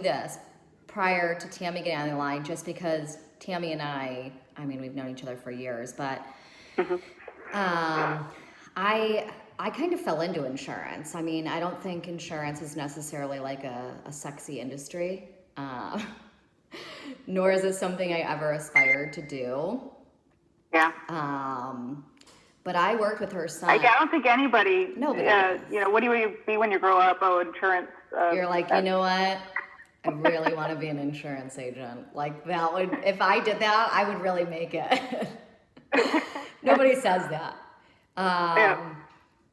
this prior to Tammy getting on the line, just because Tammy and I mean, we've known each other for years, but I kind of fell into insurance. I mean, I don't think insurance is necessarily like a sexy industry, nor is it something I ever aspired to do. Yeah. But I worked with her son. I don't think anybody. Nobody. What do you be when you grow up? Oh, insurance. You're like, you know what? I really want to be an insurance agent. Like that would, if I did that, I would really make it. Nobody says that.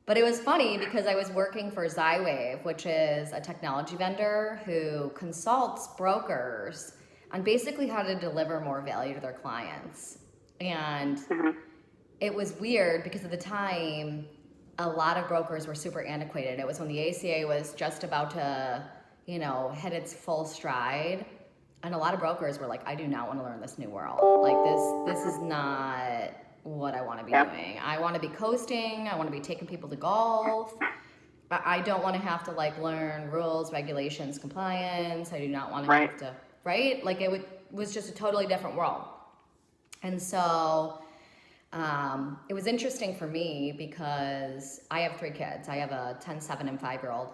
But it was funny because I was working for Zywave, which is a technology vendor who consults brokers on basically how to deliver more value to their clients. And it was weird because at the time, a lot of brokers were super antiquated. It was when the ACA was just about to, hit its full stride. And a lot of brokers were like, I do not want to learn this new world. Like this is not what I want to be doing. I want to be coasting. I want to be taking people to golf. I don't want to have to learn rules, regulations, compliance. I do not want to have to, right? Like it was just a totally different world. And so it was interesting for me because I have 3 kids. I have a 10, 7, and 5-year-old.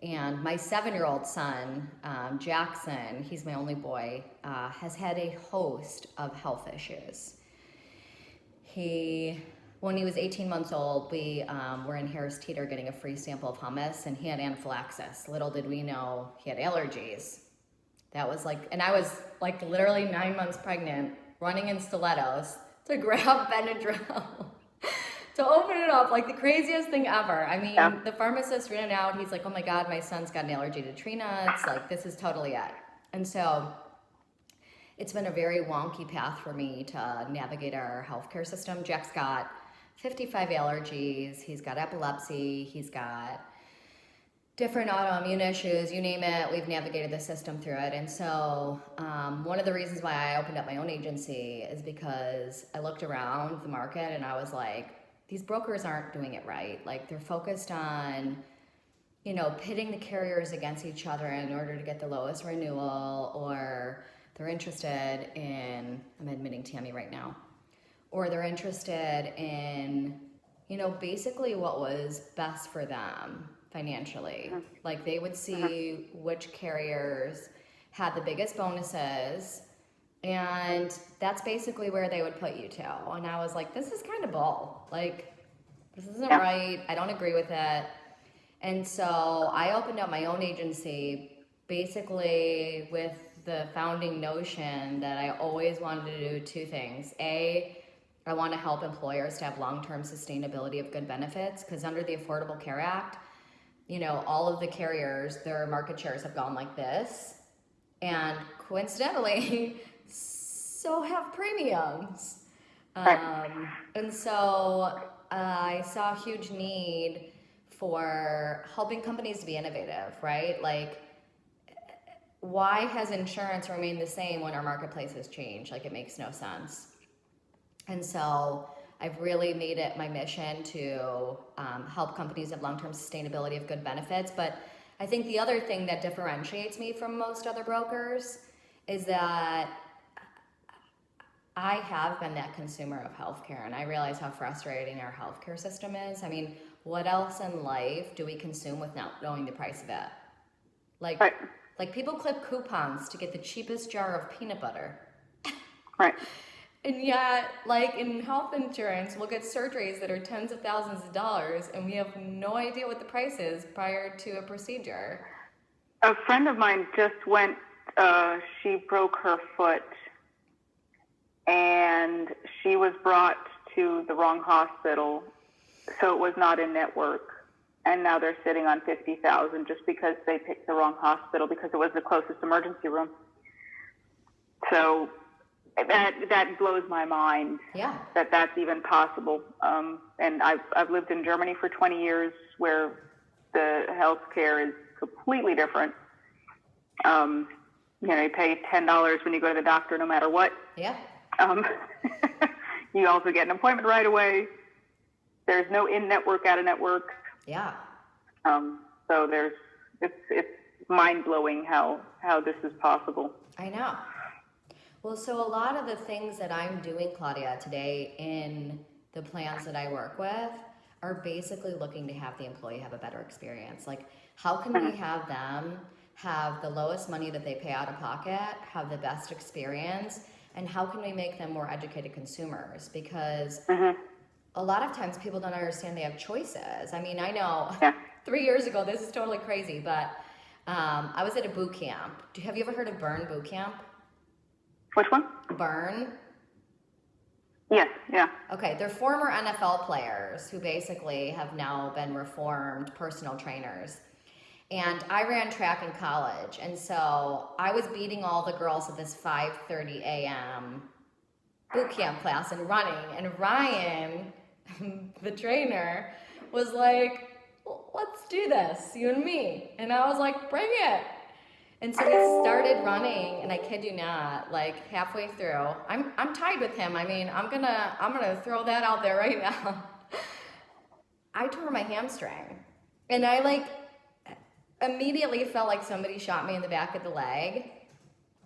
And my 7-year-old son, Jackson, he's my only boy, has had a host of health issues. When he was 18 months old, we were in Harris Teeter getting a free sample of hummus, and he had anaphylaxis. Little did we know he had allergies. That was and I was literally 9 months pregnant, running in stilettos to grab Benadryl. To open it up, the craziest thing ever. I mean, the pharmacist ran out. He's like, oh my God, my son's got an allergy to tree nuts. This is totally it. And so it's been a very wonky path for me to navigate our healthcare system. Jack's got 55 allergies. He's got epilepsy. He's got different autoimmune issues, you name it. We've navigated the system through it. And so one of the reasons why I opened up my own agency is because I looked around the market and I was like, these brokers aren't doing it right. They're focused on, pitting the carriers against each other in order to get the lowest renewal, or they're interested in, I'm admitting Tammy right now, or they're interested in, basically what was best for them financially. They would see which carriers had the biggest bonuses, and that's basically where they would put you to. And I was like, this is kind of bull. This isn't right. I don't agree with it. And so I opened up my own agency basically with the founding notion that I always wanted to do 2 things. A, I want to help employers to have long-term sustainability of good benefits, because under the Affordable Care Act, all of the carriers, their market shares have gone like this. And coincidentally, so have premiums. And so I saw a huge need for helping companies to be innovative, right? Why has insurance remained the same when our marketplace has changed? It makes no sense. And so I've really made it my mission to help companies have long-term sustainability of good benefits. But I think the other thing that differentiates me from most other brokers is that I have been that consumer of healthcare, and I realize how frustrating our healthcare system is. I mean, what else in life do we consume without knowing the price of it? People clip coupons to get the cheapest jar of peanut butter. Right. And yet, in health insurance, we'll get surgeries that are tens of thousands of dollars, and we have no idea what the price is prior to a procedure. A friend of mine just went, she broke her foot, and she was brought to the wrong hospital, so it was not in network. And now they're sitting on $50,000 just because they picked the wrong hospital because it was the closest emergency room. So that blows my mind. Yeah. That's even possible. And I've lived in Germany for 20 years, where the healthcare is completely different. You pay $10 when you go to the doctor, no matter what. Yeah. You also get an appointment right away. There's no in-network, out-of-network. Yeah. So it's mind-blowing how this is possible. I know. Well, so a lot of the things that I'm doing, Claudia, today in the plans that I work with are basically looking to have the employee have a better experience. Like, how can we have them have the lowest money that they pay out of pocket, have the best experience, and how can we make them more educated consumers? Because a lot of times people don't understand they have choices. I mean, I know 3 years ago, this is totally crazy, but I was at a boot camp. Have you ever heard of Burn Boot Camp? Which one? Burn. Yes, yeah. Okay, they're former NFL players who basically have now been reformed personal trainers. And I ran track in college, and so I was beating all the girls at this 5:30 a.m. boot camp class and running. And Ryan, the trainer, was like, let's do this, you and me. And I was like, bring it. And so we started running, and I kid you not, like halfway through, I'm tied with him. I mean, I'm gonna throw that out there right now. I tore my hamstring, and I like immediately felt like somebody shot me in the back of the leg.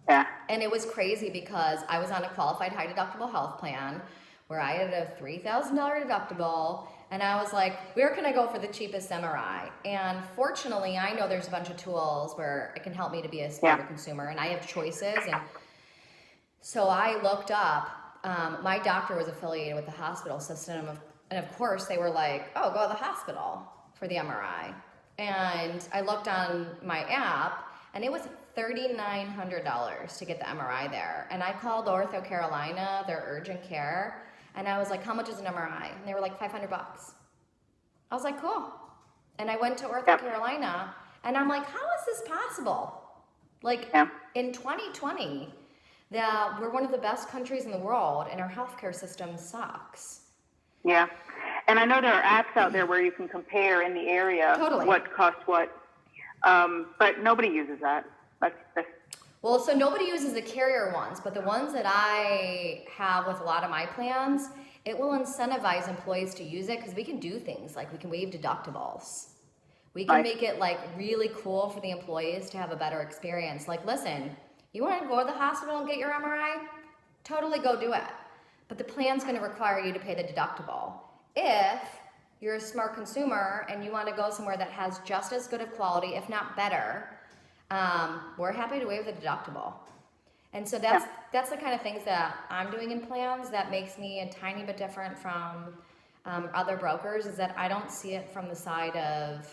Yeah. And it was crazy because I was on a qualified high deductible health plan where I had a $3,000 deductible. And I was like, where can I go for the cheapest MRI? And fortunately, I know there's a bunch of tools where it can help me to be a smarter consumer, and I have choices. And so I looked up, my doctor was affiliated with the hospital system, and of course they were like, oh, go to the hospital for the MRI. And I looked on my app, and it was $3,900 to get the MRI there. And I called Ortho Carolina, their urgent care, and I was like, how much is an MRI? And they were like, $500. I was like, cool. And I went to Ortho Carolina, and I'm like, how is this possible? Like, in 2020, we're one of the best countries in the world, and our healthcare system sucks. Yeah. And I know there are apps out there where you can compare in the area what costs what, but nobody uses that. Well, so nobody uses the carrier ones, but the ones that I have with a lot of my plans, it will incentivize employees to use it because we can do things like we can waive deductibles. We can make it like really cool for the employees to have a better experience. Like, listen, you want to go to the hospital and get your MRI? Totally go do it. But the plan's going to require you to pay the deductible. If you're a smart consumer and you want to go somewhere that has just as good of quality, if not better, we're happy to waive the deductible. And so that's the kind of things that I'm doing in plans that makes me a tiny bit different from other brokers, is that I don't see it from the side of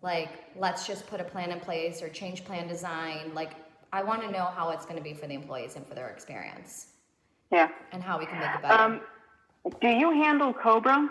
like, let's just put a plan in place or change plan design. Like, I want to know how it's going to be for the employees and for their experience. Yeah. And how we can make it better. Do you handle COBRA?